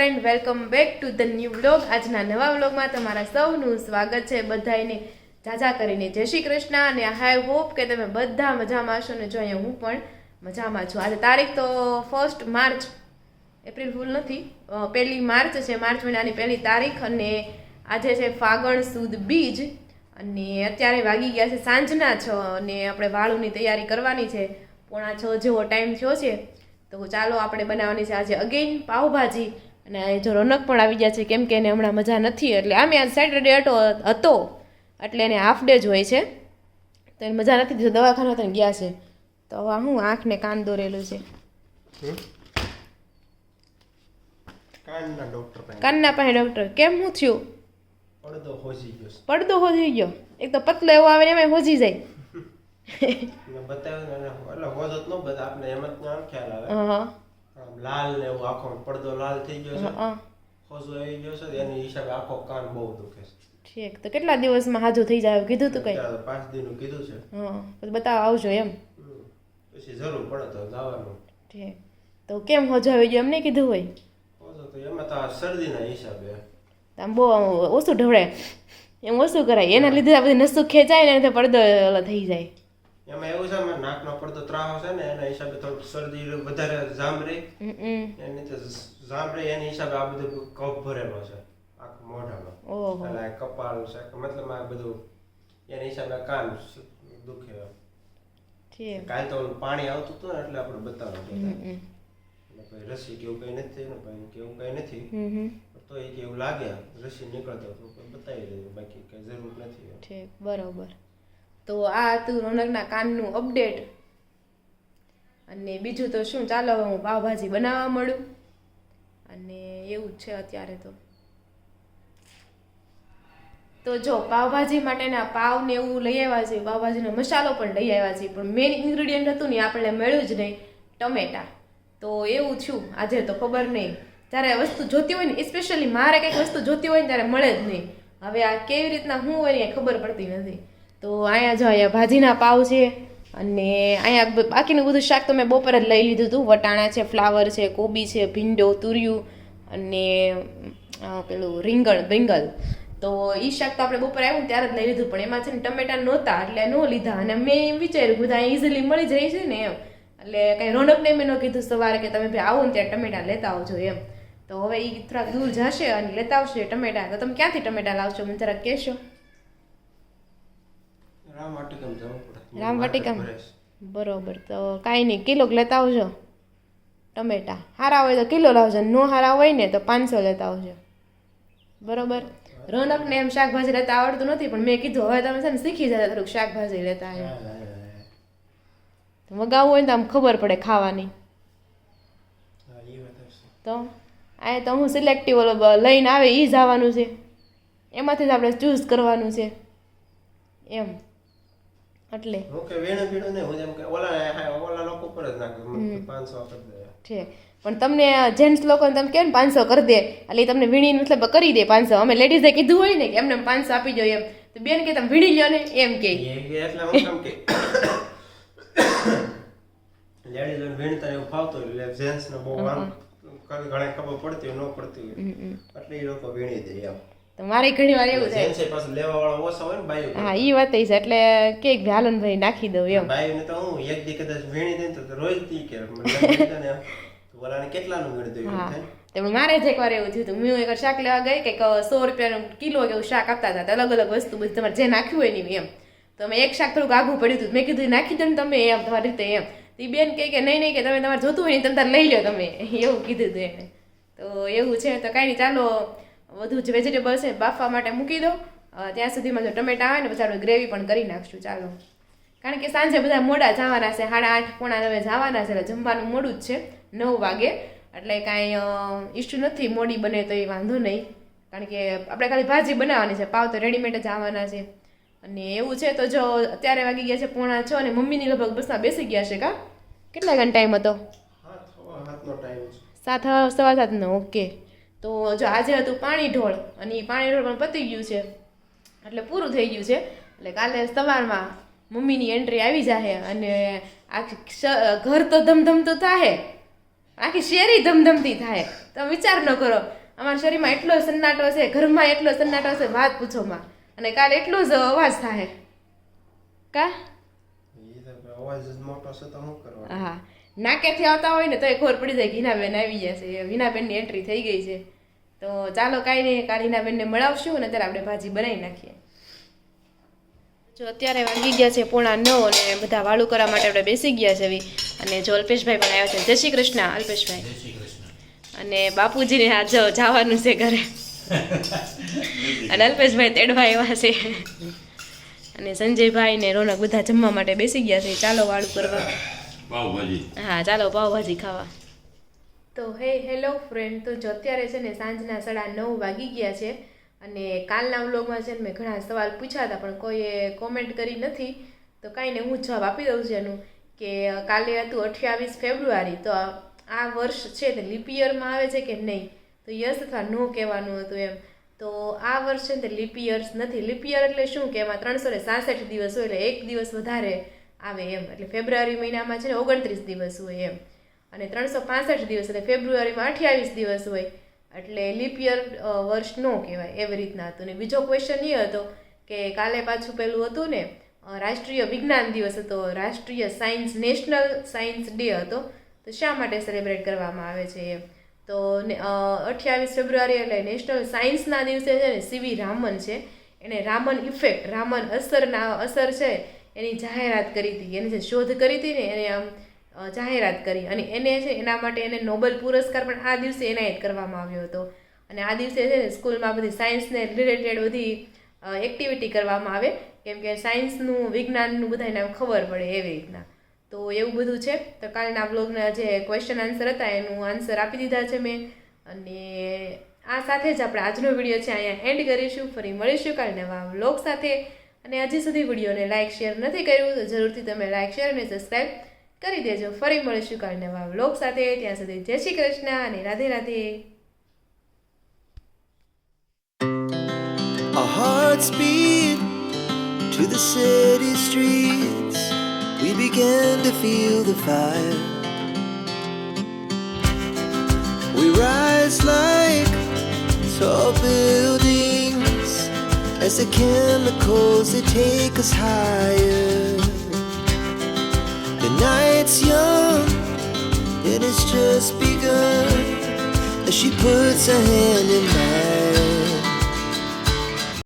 Friend, welcome back to the new vlog. આજના નવા વ્લોગમાં તમારા સૌનું સ્વાગત છે. બધાને જાજા કરીને જય શ્રી કૃષ્ણ અને આઈ હોપ કે તમે બધા મજામાં હશો ને જો અહીંયા હું પણ મજામાં છું. આજે તારીખ તો 1 માર્ચ, એપ્રિલ ફૂલ નથી, 1 માર્ચ છે, માર્ચ મહિનાની 1 તારીખ અને આજે છે ફાગણ સુદ બીજ અને અત્યારે વાગી ગયા છે સાંજના 6 અને આપણે વાળુની તૈયારી કરવાની છે. 5:45 જેવો ટાઈમ થયો છે. તો ચાલો આપણે બનાવવાની છે આજે અગેન પાવભાજી અને જો રોનક પણ આવી ગયા છે કેમ કે એને હમણાં મજા નથી એટલે આમે આજ સેટરડે હતો એટલે એને હાફ ડે જ હોય છે તો એને મજા નથી તો દવાખાના તને ગયા છે. તો હવે હું આંખને કાન દોરેલું છે કાનના પાસે ડૉક્ટર. કેમ શું થયું? પડદો હોજી ગયો. એક તો પતલો એવો આવે ને એમાં હોજી જાય. લાલ ને એવું આખો પડદો લાલ થઈ ગયો છે, ખોજો આવી ગયો છે, એની હિસાબે આખો કાન બહુ દુખે છે. ઠીક. તો કેટલા દિવસમાં હાજુ થઈ જાય કીધું તું કઈ? 5 દિનનું કીધું છે. પછી બતાવવા આવજો એમ. પછી જરૂર પડે તો જવાનું. ઠીક. તો કેમ હોજો આવી ગયો એમ નહીં કીધું હોય? ખોજો તો એમાં તો શરદીના હિસાબે આમ બહુ ઓછું ઢવળે એમ ઓછું કરાય એના લીધે આ બધી નસું ખેંચાય ને એટલે પડદો થઈ જાય. એમાં એવું છે ને નાકનો પડદો ત્રાહો છે ને એના હિસાબે થોડું શરદી વધારે જામરે એની તો જામરે એની હિસાબે આ બધું કફ ભરેલો છે આખા મોઢામાં. ઓહો. એટલે કપાળ છે મતલબ આ બધું એના હિસાબે કાન દુખે. ઠીક. કાલ તો પાણી આવતું હતું ને એટલે આપણે બતાવવાનું એટલે કોઈ રસી કેવું કઈ નથી ને ભાઈ કેવું કઈ નથી તો એ કેવું લાગે રસી નીકળતો તો બતાવી દઈએ બાકી કઈ જરૂર નથી. ઠીક. બરોબર. તો આ હતું રોનકના કાનનું અપડેટ અને બીજું તો શું, ચાલો હવે હું પાવભાજી બનાવવા મળું અને એવું જ છે અત્યારે તો જો પાવભાજી માટેના પાવ ને એવું લઈ આવ્યા છે, પાવભાજીનો મસાલો પણ લઈ આવ્યા છે પણ મેઇન ઇન્ગ્રેડિયન્ટ હતું ને આપણે મળ્યું જ નહીં, ટમેટા. તો એવું થયું આજે તો ખબર નહીં જ્યારે વસ્તુ જોતી હોય ને સ્પેશિયલી મારે કંઈક વસ્તુ જોતી હોય ને ત્યારે મળે જ નહીં. હવે આ કેવી રીતના શું હોય ને ખબર પડતી નથી. તો અહીંયા જો અહીંયા ભાજીના પાવ છે અને અહીંયા બાકીનું બધું શાક તો મેં બપોરે જ લઈ લીધું હતું. વટાણા છે, ફ્લાવર છે, કોબી છે, ભીંડો, તુરિયું અને પેલું રીંગણ બેંગલ. તો એ શાક તો આપણે બપોરે આવ્યું ને ત્યારે જ લઈ લીધું પણ એમાં છે ને ટમેટા નહોતા એટલે ન લીધા અને મેં એમ વિચાર્યું બધા ઇઝીલી મળી જ રહી છે ને એમ એટલે કંઈ રોનકને મેં ન કીધું સવારે કે તમે ભાઈ આવો ને ત્યારે ટમેટા લેતા આવજો એમ. તો હવે એ થોડાક દૂર જશે અને લેતા આવશે ટમેટા. તો તમે ક્યાંથી ટમેટા લાવશો મને જરાક કહેશો? રામવાટિકામ. બરોબર. તો કાંઈ નહીં, કિલો લેતા આવજો ટમેટા. સારા હોય તો કિલો લાવજો, ન સારા હોય ને તો 500 લેતા આવજો. બરોબર. રોનકને એમ શાકભાજી લેતા આવડતું નથી પણ મેં કીધું હવે તમે છે ને શીખી જાય થોડુંક શાકભાજી લેતા એમ મગાવવું હોય ને તો આમ ખબર પડે ખાવાની. તો આ તો હું સિલેક્ટિવ લઈને આવે એ જ આવવાનું છે, એમાંથી જ આપણે ચૂઝ કરવાનું છે એમ. એટલે છે પણ તમને જેન્ટ્સ લોકોને તમે કહો ને 500 કરી દે એટલે તમને વીણી મતલબ કરી દે 500. અમે લેડીઝે કીધું હોય ને કે એમને 500 આપી દો એમ તો બેન કે તમે વીણી લ્યો ને એમ કે લેડીઝ વીણતા એવું ફાવતું એટલે જેન્ટ્સ ને બહુ ઘણા ખબર પડતી હોય ન પડતી હોય એટલે એ લોકો વીણી દે એમ. તો મારે ઘણી વાર એવું થાય જેન્ટ્સ પાસે લેવા વાળા ઓછા હોય ને બાઈઓ. હા એ વાત છે એટલે કે હાલન ભાઈ નાખી દઉં એમ. બાઈઓ ને તો હું એક દી કદાચ વીણી દે તો રોજ દી કે મને બોલાને કેટલાનું વીણી દઉં થાય. તો મારે જ એકવાર એવું થયું હતું. હું એકવાર શાક લેવા ગઈ કે 100 રૂપિયાનું કિલો એવું શાક આપતા હતા અલગ અલગ વસ્તુ બધી તમારે જે નાખ્યું હોય ને એમ. તો મેં એક શાક થોડુંક આઘું પડ્યું હતું મેં કીધું નાખી દો ને તમે એમ તમારી રીતે એમ. તો બેન કહે કે નહીં કે તમે તમારે જોતું હોય ને તમે તારે લઈ લો તમે એવું કીધું હતું એને. તો એવું છે તો કાંઈ નહીં, ચાલો બધું જ વેજીટેબલ છે બાફવા માટે મૂકી દો. ત્યાં સુધીમાં જો ટમેટા આવે ને પછી આપણે ગ્રેવી પણ કરી નાખશું. ચાલો, કારણ કે સાંજે બધા મોડા જવાના છે, 8:30 પોણા 9 જવાના છે એટલે જમવાનું મોડું જ છે 9 વાગે એટલે કાંઈ ઇશ્યુ નથી, મોડી બને તો એ વાંધો નહીં કારણ કે આપણે ખાલી ભાજી બનાવવાની છે, પાવ તો રેડીમેડ જ આવવાના છે. અને એવું છે તો જો અત્યારે વાગી ગયા છે 5:45 અને મમ્મીની લગભગ બસમાં બેસી ગયા છે. કા કેટલા ઘણા ટાઈમ હતો? 7:15. ઓકે. તો જો આજે હતું પાણી ઢોળ અને એ પાણી ઢોળ પણ પતી ગયું છે એટલે પૂરું થઈ ગયું છે એટલે કાલે સવારમાં મમ્મીની એન્ટ્રી આવી જાય અને આખી ઘર તો ધમધમતું થાય, આખી શેરી ધમધમતી થાય તમે વિચાર ન કરો, અમારા શરીરમાં એટલો સન્નાટો છે, ઘરમાં એટલો સન્નાટો છે, વાત પૂછોમાં. અને કાલે એટલો જ અવાજ થાય કા અવાજ જ મોટો છે તો શું કરવાનું? હા, નાકેથી આવતા હોય ને તો એ ખબર પડી જાય કે હિનાબેન આવી ગયા છે, હિનાબેનની એન્ટ્રી થઈ ગઈ છે. તો ચાલો કાંઈ નહીં, કાલે હિનાબેનને મળાવશું અને ત્યારે આપણે ભાજી બનાવી નાખીએ. જો અત્યારે વાગી ગયા છે 8:45 અને બધા વાળું કરવા માટે આપણે બેસી ગયા છે. અને જો અલ્પેશભાઈ પણ આવ્યા છે. જય શ્રી કૃષ્ણ અલ્પેશભાઈ. જય શ્રી કૃષ્ણ. અને બાપુજીને આજ જવાનું છે ઘરે અને અલ્પેશભાઈ તેડવા આવ્યા છે. અને સંજયભાઈ ને રોનક બધા જમવા માટે બેસી ગયા છે. ચાલો વાળું કરવા. પાવભાજી. હા, ચાલો પાવભાજી ખાવા. તો હેલો ફ્રેન્ડ, તો જો અત્યારે છે ને સાંજના 9:30 વાગી ગયા છે. અને કાલના વ્લોગમાં છે ને મેં ઘણા સવાલ પૂછ્યા હતા પણ કોઈએ કોમેન્ટ કરી નથી. તો કાંઈ નહીં, હું જવાબ આપી દઉં છું એનું કે કાલે હતું 28 ફેબ્રુઆરી. તો આ વર્ષ છે તે લીપ યરમાં આવે છે કે નહીં, તો યસ અથવા નો કહેવાનું હતું એમ. તો આ વર્ષ છે ને તે લીપ યર્સ નથી. લીપ યર એટલે શું કે એમાં 366 દિવસ હોય, એટલે એક દિવસ વધારે આવે એમ. એટલે ફેબ્રુઆરી મહિનામાં છે ને 29 દિવસ હોય એમ, અને 365 દિવસ એટલે ફેબ્રુઆરીમાં 28 દિવસ હોય, એટલે લીપ યર વર્ષ નો કહેવાય. એવી રીતના હતું. ને બીજો ક્વેશ્ચન એ હતો કે કાલે પાછું પેલું હતું ને રાષ્ટ્રીય વિજ્ઞાન દિવસ હતો, રાષ્ટ્રીય સાયન્સ, નેશનલ સાયન્સ ડે હતો. તો શા માટે સેલિબ્રેટ કરવામાં આવે છે એમ. તો 28 ફેબ્રુઆરી એટલે નેશનલ સાયન્સના દિવસે છે ને સીવી રામન છે, એણે રામન ઇફેક્ટ, રામન અસર છે એની જાહેરાત કરી હતી. એની જે શોધ કરી હતી ને એને આમ જાહેરાત કરી, અને એને છે એના માટે એને નોબેલ પુરસ્કાર પણ આ દિવસે એનાયત કરવામાં આવ્યો હતો. અને આ દિવસે છે ને સ્કૂલમાં બધી સાયન્સને રિલેટેડ બધી એક્ટિવિટી કરવામાં આવે, કેમ કે સાયન્સનું, વિજ્ઞાનનું બધાને ખબર પડે એવી રીતના. તો એવું બધું છે. તો કાલના બ્લોગના જે ક્વેશ્ચન આન્સર હતા એનું આન્સર આપી દીધા છે મેં. અને આ સાથે જ આપણે આજનો વિડીયો છે અહીંયા એન્ડ કરીશું. ફરી મળીશું કાલે નવા વ્લોગ સાથે. અને હજી સુધી વિડીયોને લાઇક શેર નથી કર્યું તો જરૂરથી તમે લાઇક શેર અને સબસ્ક્રાઈબ કરી દેજો. ફરી મળીશું કાલે નવા વ્લોગ સાથે. ત્યાં સુધી જય શ્રી કૃષ્ણ અને Radhe Radhe. Our hearts beat to the city streets. We began to feel the fire. We rise like tall buildings as the chemicals they take us higher. The night's young and it's just begun as she puts her hand in mine.